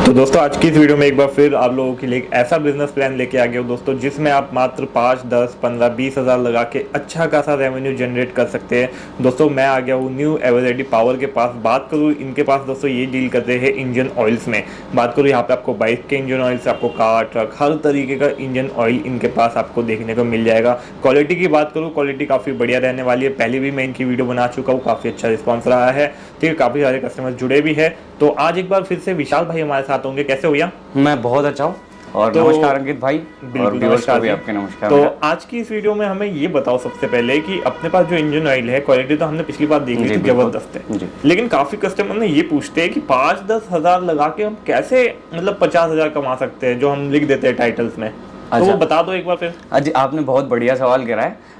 तो दोस्तों आज की इस वीडियो में एक बार फिर आप लोगों के लिए एक ऐसा बिजनेस प्लान लेके आ गया हूँ दोस्तों, जिसमें आप मात्र 5, 10, 15, 20 हज़ार लगा के अच्छा खासा रेवेन्यू जनरेट कर सकते हैं। दोस्तों मैं आ गया हूँ न्यू एवरेडी पावर के पास। बात करूँ इनके पास दोस्तों, ये डील करते हैं इंजन ऑयल्स में। बात करूँ यहाँ पे आपको बाइक के इंजन ऑयल से आपको कार, ट्रक, हर तरीके का इंजन ऑयल इनके पास आपको देखने को मिल जाएगा। क्वालिटी की बात करूँ, क्वालिटी काफ़ी बढ़िया रहने वाली है। पहले भी मैं इनकी वीडियो बना चुका हूँ, काफ़ी अच्छा रिस्पॉन्स रहा है। ठीक है, काफ़ी सारे कस्टमर जुड़े भी है। तो आज एक बार फिर से विशाल भाई हमारे साथ होंगे। कैसे हो भैया? मैं बहुत अच्छा हूँ। और तो नमस्कार अंकित भाई, और व्यूअर्स को भी आपके नमस्कार। तो आज की इस वीडियो में हमें ये बताओ सबसे पहले कि अपने पास जो इंजन ऑयल है, क्वालिटी तो हमने पिछली बार देखी थी, जबरदस्त है। लेकिन काफी कस्टमर ने ये पूछते हैं कि 5-10 हज़ार लगा के हम कैसे मतलब 50 हज़ार कमा सकते हैं, जो हम लिख देते हैं टाइटल्स में। तो वो बता दो एक बार फिर। जी, आपने बहुत बढ़िया सवाल करा है।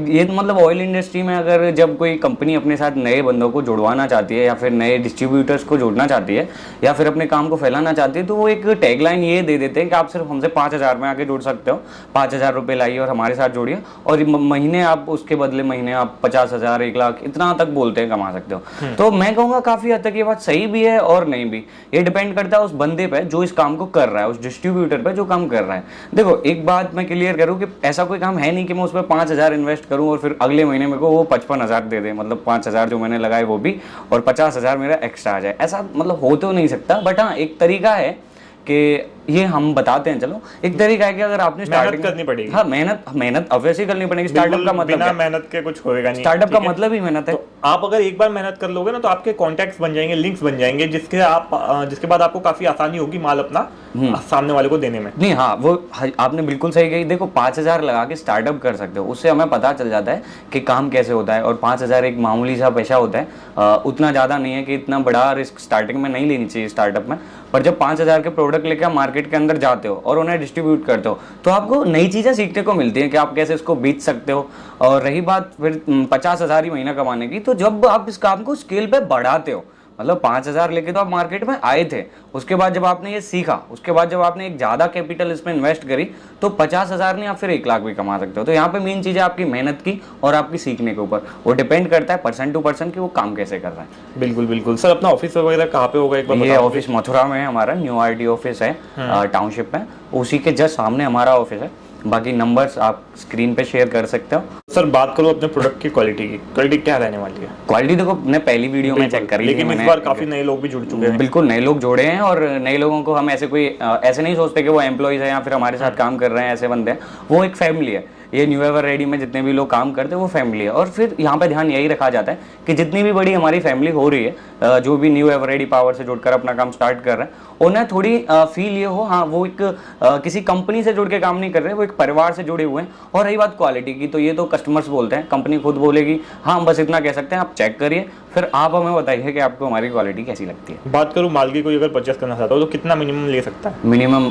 ये तो मतलब ऑयल इंडस्ट्री में अगर जब कोई कंपनी अपने साथ नए बंदों को जुड़वाना चाहती है या फिर नए डिस्ट्रीब्यूटर्स को जोड़ना चाहती है या फिर अपने काम को फैलाना चाहती है, तो वो एक टैगलाइन ये दे देते हैं कि आप सिर्फ हमसे 5,000 में आके जुड़ सकते हो। 5,000 रुपये लाइए और हमारे साथ जोड़िए, और महीने आप उसके बदले महीने आप 50,000, 1 लाख इतना तक बोलते हैं कमा सकते हो। तो मैं कहूँगा काफ़ी हद तक ये बात सही भी है और नहीं भी। ये डिपेंड करता है उस बंदे पे जो इस काम को कर रहा है, उस डिस्ट्रीब्यूटर पे जो काम कर रहा है। देखो, एक बात मैं क्लियर करूँ कि ऐसा कोई काम है नहीं कि मैं उस पर 5,000 इन्वेस्ट करूँ और फिर अगले महीने मेरे को वो 55,000 दे दे, मतलब 5,000 जो मैंने लगाए वो भी, और 50,000 मेरा एक्स्ट्रा आ जाए। ऐसा मतलब हो तो नहीं सकता। बट हाँ, एक तरीका है कि ये हम बताते हैं। चलो, एक तरीका है कि अगर आपने स्टार्टिंग करनी पड़ेगी। हाँ, मेहनत ऑब्वियसली करनी पड़ेगी। स्टार्टअप का मतलब बिना मेहनत के कुछ होएगा नहीं। स्टार्टअप का मतलब ही मेहनत है। तो आप अगर एक बार मेहनत कर लोगे ना, तो आपके कॉन्टैक्ट्स बन जाएंगे, लिंक्स बन जाएंगे, जिसके बाद आपको काफी आसानी होगी माल अपना सामने वाले को देने में। नहीं, हाँ, वो आपने बिल्कुल सही कही। देखो, 5,000 लगा के स्टार्टअप कर सकते हो, उससे हमें पता चल जाता है कि काम कैसे होता है। और 5,000 एक मामूली सा पैसा होता है, उतना ज़्यादा नहीं है कि इतना बड़ा रिस्क स्टार्टिंग में नहीं लेनी चाहिए स्टार्टअप में। पर जब 5,000 के प्रोडक्ट लेकर मार्केट के अंदर जाते हो और उन्हें डिस्ट्रीब्यूट करते हो, तो आपको नई चीज़ें सीखने को मिलती हैं कि आप कैसे इसको बेच सकते हो। और रही बात फिर 50,000 ही महीना कमाने की, तो जब आप इस काम को स्केल पे बढ़ाते हो, मतलब 5,000 लेके तो आप मार्केट में आए थे, उसके बाद जब आपने ये सीखा, उसके बाद जब आपने एक ज़्यादा कैपिटल इसमें इन्वेस्ट करी, तो 50,000 नहीं, आप फिर 1 लाख भी कमा सकते हो। तो यहाँ पे मेन चीज़ है आपकी मेहनत की और आपकी सीखने के ऊपर। वो डिपेंड करता है पर्सन टू पर्सन कि वो काम कैसे कर रहा है। बिल्कुल बिल्कुल। सर, अपना ऑफिस वगैरह कहाँ पे होगा एक बार? ये ऑफिस मथुरा में है, हमारा न्यू आरटी ऑफिस है, टाउनशिप में। उसी के जस्ट सामने हमारा ऑफिस है। बाकी नंबर्स आप स्क्रीन पे शेयर कर सकते हो। सर, बात करो अपने प्रोडक्ट की क्वालिटी की। क्वालिटी क्या रहने वाली है? क्वालिटी देखो, मैंने पहली वीडियो में चेक करी, लेकिन इस बार काफी नए लोग भी जुड़ चुके हैं। बिल्कुल नए लोग जोड़े हैं, और नए लोगों को हम ऐसे नहीं सोचते कि वो एम्प्लॉइज है या फिर हमारे साथ काम कर रहे हैं, ऐसे बंदे हैं। वो एक फैमिली है। ये न्यू एवर रेडी में जितने भी लोग काम करते हैं वो फैमिली है। और फिर यहाँ पे ध्यान यही रखा जाता है कि जितनी भी बड़ी हमारी फैमिली हो रही है, जो भी न्यू एवर रेडी पावर से जुड़कर अपना काम स्टार्ट कर रहे हैं, उन्हें थोड़ी फील ये हो, हाँ, वो एक किसी कंपनी से जुड़ के काम नहीं कर रहे, वो एक परिवार से जुड़े हुए हैं। और रही बात क्वालिटी की, तो ये तो कस्टमर्स बोलते हैं, कंपनी खुद बोलेगी। हाँ, हम बस इतना कह सकते हैं, आप चेक करिए, फिर आप हमें बताइए कि आपको हमारी क्वालिटी कैसी लगती है। बात करूँ माल की, कोई अगर परचेस करना चाहता हो तो कितना मिनिमम ले सकता है? मिनिमम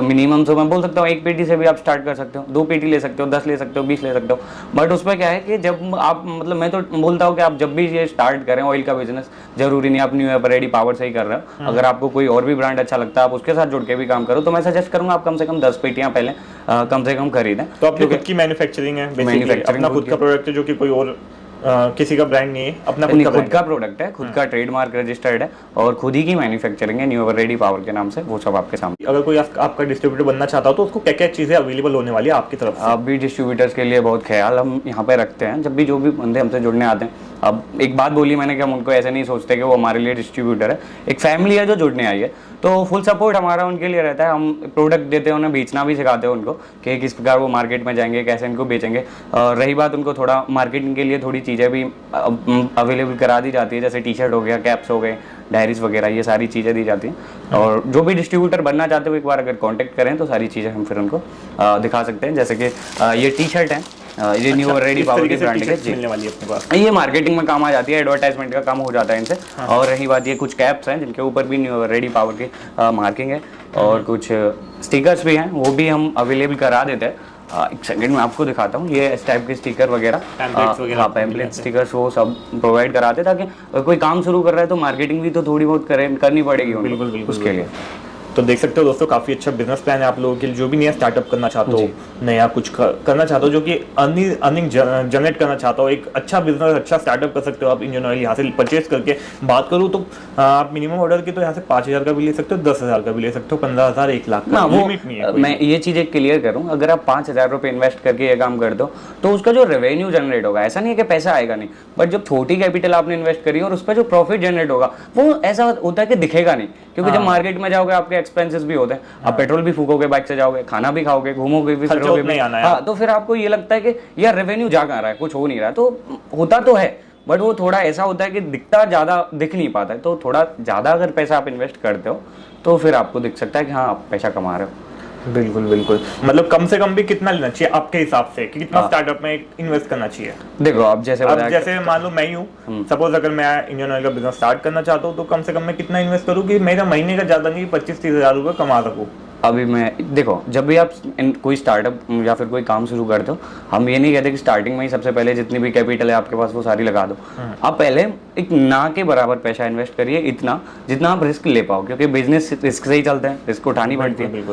मिनिमम तो मैं बोल सकता हूँ 1 पेटी से भी आप स्टार्ट कर सकते हो, 2 पेटी ले सकते हो, 10 ले सकते हो, 20 ले सकते हो। बट उसमें क्या है कि जब आप, मतलब मैं तो बोलता हूँ कि आप जब भी ये स्टार्ट करें ऑयल का बिजनेस, जरूरी नहीं आप न्यू एवर रेडी पावर से ही कर रहे हो। अगर आपको कोई और भी ब्रांड अच्छा लगता है, आप उसके साथ जुड़ के भी काम करो, तो मैं सजेस्ट करूँगा आप कम से कम 10 पेटियाँ पहले कम से कम खरीदें। तो अपनी खुद की मैन्युफैक्चरिंग है, अपना खुद का प्रोडक्ट है, जो कि कोई और किसी का ब्रांड नहीं है, अपना खुद का प्रोडक्ट है, खुद का ट्रेडमार्क रजिस्टर्ड है, और खुद ही की मैन्युफैक्चरिंग है न्यू एवर रेडी पावर के नाम से। वो सब आपके सामने। अगर कोई आपका डिस्ट्रीब्यूटर बनना चाहता हो तो उसको क्या क्या चीजें अवेलेबल होने वाली है आपकी तरफ से? अब भी डिस्ट्रीब्यूटर्स के लिए बहुत ख्याल हम यहाँ पे रखते हैं। जब भी जो भी बंदे हमसे जुड़ने आते हैं, अब एक बात बोली मैंने कि हम उनको ऐसे नहीं सोचते कि वो हमारे लिए डिस्ट्रीब्यूटर है, एक फैमिली है जो जुड़ने आई है, तो फुल सपोर्ट हमारा उनके लिए रहता है। हम प्रोडक्ट देते हैं, उन्हें बेचना भी सिखाते हैं उनको कि किस प्रकार वो मार्केट में जाएंगे, कैसे इनको बेचेंगे। रही बात, उनको थोड़ा मार्केटिंग के लिए थोड़ी चीज़ें भी अवेलेबल करा दी जाती है, जैसे टी शर्ट हो गया, कैप्स हो गए, डायरीज वगैरह, ये सारी चीज़ें दी जाती हैं। और जो भी डिस्ट्रीब्यूटर बनना चाहते हो, एक बार अगर कांटेक्ट करें तो सारी चीज़ें हम फिर उनको दिखा सकते हैं। जैसे कि ये टी शर्ट है, ये न्यू एवर रेडी पावर की ब्रांड है, मिलने वाली है अपने पास। ये मार्केटिंग में काम आ जाती है, एडवर्टाइजमेंट का काम हो जाता है इनसे। और रही बात, ये कुछ कैप्स हैं जिनके ऊपर भी न्यू एवर रेडी पावर की मार्किंग है, और कुछ स्टिकर्स भी हैं, वो भी हम अवेलेबल करा देते हैं। एक सेकंड में आपको दिखाता हूँ। ये इस टाइप के स्टिकर वगैरह, पैम्पलेट स्टिकर्स वो सब प्रोवाइड कराते, ताकि कोई काम शुरू कर रहा है तो मार्केटिंग भी तो थोड़ी बहुत करनी पड़ेगी उनको, उसके लिए। तो देख सकते हो दोस्तों, काफी अच्छा बिजनेस प्लान है आप लोगों के लिए, जो भी नया स्टार्टअप करना चाहते हो, नया कुछ करना चाहते हो, जो कि अर्निंग जनरेट करना चाहते हो, एक अच्छा बिजनेस, अच्छा स्टार्टअप कर सकते हो आप इंडियन ऑयल यहाँ से परचेज करके। बात करूँ तो आप मिनिमम ऑर्डर की तो यहाँ से 5,000 का भी ले सकते हो, 10,000 का भी ले सकते हो, 15,000, 1 लाख का लिमिट नहीं है। मैं ये चीज़ क्लियर करूँ, अगर आप 5,000 रुपये इन्वेस्ट करके ये काम कर दो तो उसका जो रेवेन्यू जनरेट होगा, ऐसा नहीं है कि पैसा आएगा नहीं, बट जब छोटी कैपिटल आपने इन्वेस्ट करी और उस पर जो प्रॉफिट जनरेट होगा वो ऐसा होता है कि दिखेगा नहीं, क्योंकि जब मार्केट में जाओगे आपके एक्सपेंसेस भी होते हैं, आप पेट्रोल भी फूकोगे, बाइक से जाओगे, खाना भी खाओगे, घूमोगे भी, फिरोगे भी, हाँ, तो फिर आपको ये लगता है कि यार रेवेन्यू जा कहाँ रहा है, कुछ हो नहीं रहा। तो होता तो है, बट वो थोड़ा ऐसा होता है कि दिखता ज़्यादा दिख नहीं पाता है। तो थोड़ा ज़्यादा अगर पैसा आप इन्वेस्ट करते हो तो फिर आपको दिख सकता है कि हाँ आप पैसा कमा रहे हो। बिल्कुल बिल्कुल, मतलब कम से कम भी कितना लेना चाहिए आपके हिसाब से, कि कितना स्टार्टअप में इन्वेस्ट करना चाहिए? देखो आप जैसे मान लो मैं ही हूँ, सपोज अगर मैं इंडियन ऑयल का बिजनेस स्टार्ट करना चाहता हूँ, तो कम से कम मैं कितना इन्वेस्ट करूँ कि मेरा महीने का ज्यादा नहीं 25-30 हज़ार रुपये कमा सकूँ? अभी मैं देखो, जब भी आप कोई स्टार्टअप या फिर कोई काम शुरू करते हो, हम ये नहीं कहते कि स्टार्टिंग में ही सबसे पहले जितनी भी कैपिटल है आपके पास वो सारी लगा दो। आप पहले एक ना के बराबर पैसा इन्वेस्ट करिए, इतना जितना आप रिस्क ले पाओ, क्योंकि बिजनेस रिस्क से ही चलते हैं, रिस्क उठानी पड़ती है।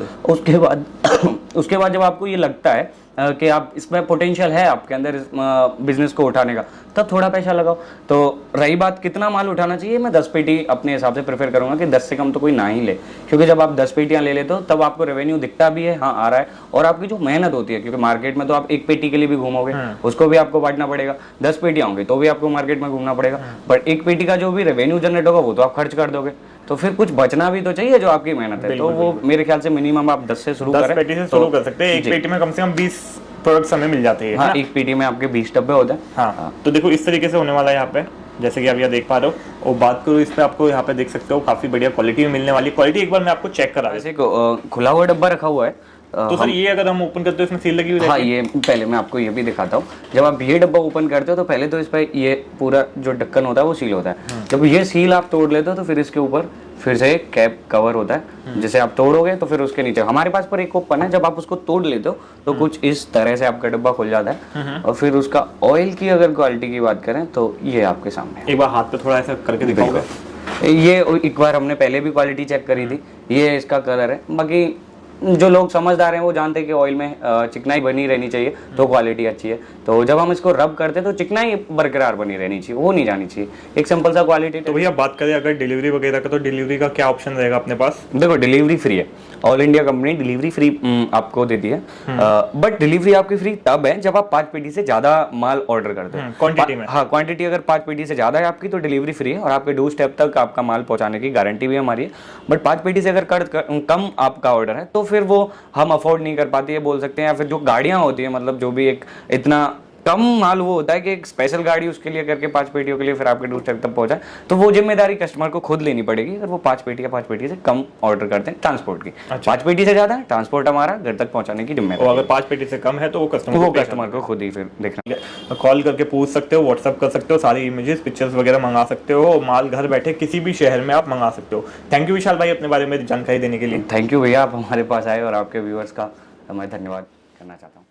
उसके बाद जब आपको ये लगता है कि आप इसमें पोटेंशियल है आपके अंदर इस बिजनेस को उठाने का, तब थोड़ा पैसा लगाओ। तो रही बात कितना माल उठाना चाहिए, मैं 10 पेटी अपने हिसाब से प्रेफर करूंगा कि 10 से कम तो कोई ना ही ले, क्योंकि जब आप 10 पेटियां ले लेते हो तब आपको रेवेन्यू दिखता भी है, हाँ आ रहा है, और आपकी जो मेहनत होती है, क्योंकि मार्केट में तो आप एक पेटी के लिए भी घूमोगे, उसको भी आपको बांटना पड़ेगा, 10 पेटियां होंगी तो भी आपको मार्केट में घूमना पड़ेगा, बट एक पेटी का जो भी रेवेन्यू जनरेट होगा वो तो आप खर्च कर दोगे, तो फिर कुछ बचना भी तो चाहिए जो आपकी मेहनत है। तो वो मेरे ख्याल से मिनिमम आप 10 से शुरू करें, 10 पेटी से शुरू कर सकते हैं। एक पेटी में कम से कम 20 प्रोडक्ट्स हमें मिल जाते हैं। हाँ, एक पेटी में आपके 20 डब्बे होते हैं। हाँ, तो देखो इस तरीके से होने वाला है यहाँ पे, जैसे कि आप यहाँ देख पा रहे हो। और बात करूँ इस पे, आपको यहाँ पे देख सकते हो काफी बढ़िया क्वालिटी में मिलने वाली। क्वालिटी एक बार मैं आपको चेक करा, वैसे खुला हुआ डब्बा रखा हुआ है, तो सर ये अगर हम ओपन करते हो इसमें सील लगी हुई? हाँ, ये पहले मैं आपको ये भी दिखाता हूँ। जब आप ये डब्बा ओपन करते हो तो पहले तो इस पर ये पूरा जो ढक्कन होता है वो सील होता है। जब ये सील आप तोड़ लेते हो तो फिर इसके ऊपर फिर से एक कैप कवर होता है, जिसे आप तोड़ोगे तो फिर उसके नीचे हमारे पास पर एक ओपन है, जब आप उसको तोड़ लेते हो तो कुछ इस तरह से आपका डब्बा खुल जाता है। और फिर उसका ऑयल की अगर क्वालिटी की बात करें तो ये आपके सामने, एक बार हाथ पे थोड़ा ऐसा करके दिखाओगे? ये एक बार हमने पहले भी क्वालिटी चेक करी थी, ये इसका कलर है। बाकी जो लोग समझदार हैं वो जानते हैं कि ऑयल में चिकनाई बनी रहनी चाहिए तो क्वालिटी अच्छी है। तो जब हम इसको रब करते हैं तो चिकनाई बरकरार बनी रहनी चाहिए, वो नहीं जानी चाहिए, एक सिंपल सा क्वालिटी। तो भैया बात करें अगर डिलीवरी वगैरह का, तो डिलीवरी का क्या ऑप्शन रहेगा अपने पास? देखो डिलीवरी फ्री है, all India company delivery free आपको देती है, बट डिलीवरी आपकी फ्री तब है जब आप 5 पेटी से ज्यादा माल ऑर्डर करते हो क्वांटिटी में। हाँ, क्वांटिटी अगर 5 पेटी से ज्यादा है आपकी तो डिलीवरी फ्री है और आपके डोर स्टेप तक आपका माल पहुंचाने की गारंटी भी हमारी है। बट 5 पेटी से अगर कम आपका ऑर्डर है तो फिर वो हम अफोर्ड नहीं कर पाते, ये बोल सकते हैं। या फिर जो गाड़ियां होती है, मतलब जो भी एक इतना कम माल वो होता है कि एक स्पेशल गाड़ी उसके लिए करके 5 पेटियों के लिए फिर आपके डोर स्टेप तक पहुंचा, तो वो जिम्मेदारी कस्टमर को खुद लेनी पड़ेगी अगर वो 5 पेटी या 5 पेटी से कम ऑर्डर करते हैं ट्रांसपोर्ट की। 5 पेटी से ज्यादा है ट्रांसपोर्ट हमारा घर तक पहुंचाने की जिम्मेदारी। और अगर 5 पेटी से कम है तो वो कस्टमर को खुद ही फिर देखना। कॉल करके पूछ सकते हो, व्हाट्सअप कर सकते हो, सारी इमेजेस पिक्चर्स वगैरह मंगा सकते हो, माल घर बैठे किसी भी शहर में आप मंगा सकते हो। थैंक यू विशाल भाई अपने बारे में जानकारी देने के लिए। थैंक यू भैया, आप हमारे पास आए और आपके व्यूअर्स का मैं धन्यवाद करना चाहता हूँ।